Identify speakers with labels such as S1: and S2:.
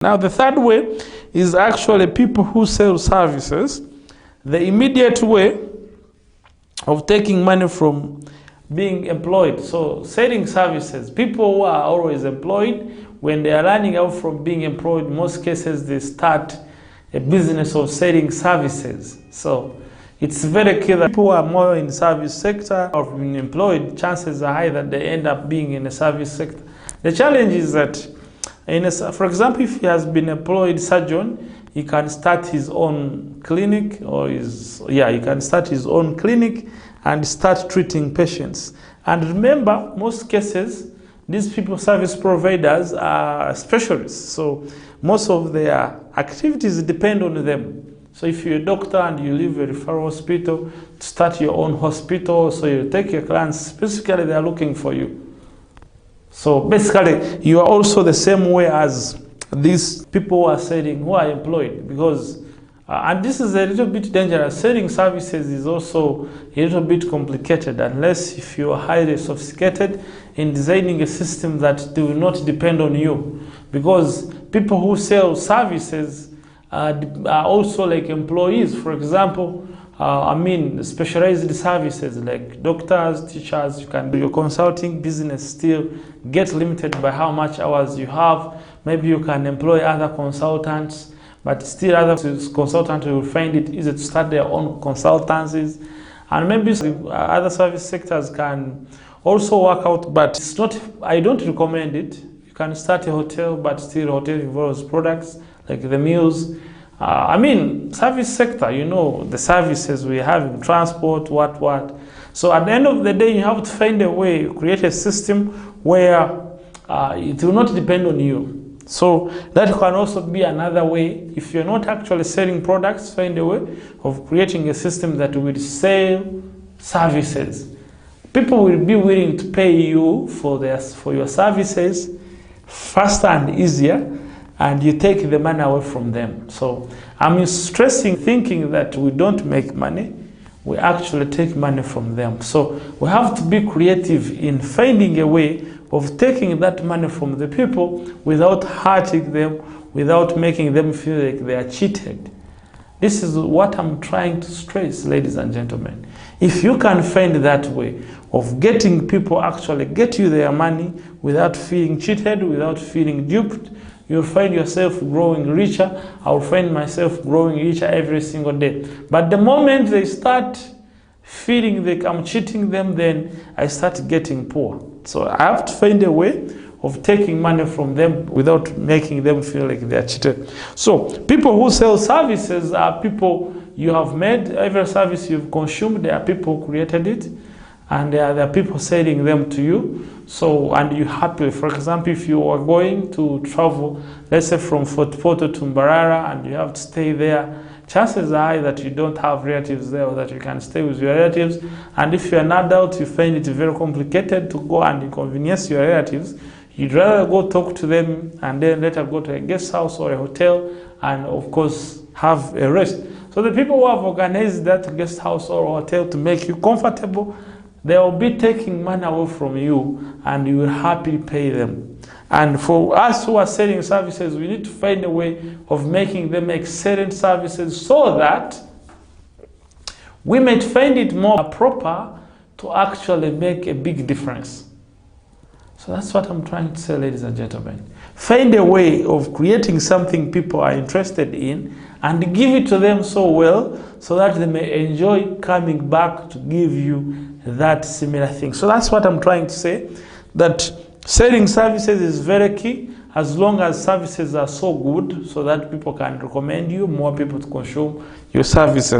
S1: Now, the third way is actually people who sell services. The immediate way of taking money from being employed. So, selling services, people who are always employed, when they are running out from being employed, in most cases they start a business of selling services. So, it's very clear that people who are more in the service sector or being employed, chances are high that they end up being in the service sector. The challenge is that, for example, if he has been employed surgeon, he can start his own clinic, he can start his own clinic and start treating patients. And remember, most cases, these people, service providers, are specialists. So most of their activities depend on them. So if you're a doctor and you leave a referral hospital to start your own hospital, so you take your clients, specifically they are looking for you. So basically, you are also the same way as these people who are selling, who are employed, because, and this is a little bit dangerous. Selling services is also a little bit complicated, unless if you are highly sophisticated in designing a system that do not depend on you. Because people who sell services are also like employees. For example, specialized services like doctors, teachers, you can do your consulting business still get limited by how much hours you have. Maybe you can employ other consultants, but still other consultants will find it easy to start their own consultancies. And maybe other service sectors can also work out, but it's not, I don't recommend it. You can start a hotel, but still hotel involves products like the meals. Service sector, you know, the services we have in transport, what. So at the end of the day, you have to find a way, create a system where it will not depend on you. So that can also be another way. If you're not actually selling products, find a way of creating a system that will sell services. People will be willing to pay you for your services faster and easier, and you take the money away from them. So I'm stressing thinking that we don't make money, we actually take money from them. So we have to be creative in finding a way of taking that money from the people without hurting them, without making them feel like they are cheated. This is what I'm trying to stress, ladies and gentlemen. If you can find that way of getting people actually get you their money without feeling cheated, without feeling duped, you'll find yourself growing richer. I'll find myself growing richer every single day. But the moment they start feeling like I'm cheating them, then I start getting poor. So I have to find a way of taking money from them without making them feel like they're cheated. So people who sell services are people you have made. Every service you've consumed, there are people who created it, and there are people selling them to you. So, and you're happy. For example, if you are going to travel, let's say from Fort Portal to Mbarara, and you have to stay there, chances are high that you don't have relatives there, or that you can stay with your relatives. And if you're an adult, you find it very complicated to go and inconvenience your relatives. You'd rather go talk to them and then later go to a guest house or a hotel and, of course, have a rest. So the people who have organized that guest house or hotel to make you comfortable, they will be taking money away from you, and you will happily pay them. And for us who are selling services, we need to find a way of making them excellent services so that we might find it more proper to actually make a big difference. So that's what I'm trying to say, ladies and gentlemen. Find a way of creating something people are interested in and give it to them so well so that they may enjoy coming back to give you that similar thing. So that's what I'm trying to say, that selling services is very key, as long as services are so good so that people can recommend you, more people to consume your services.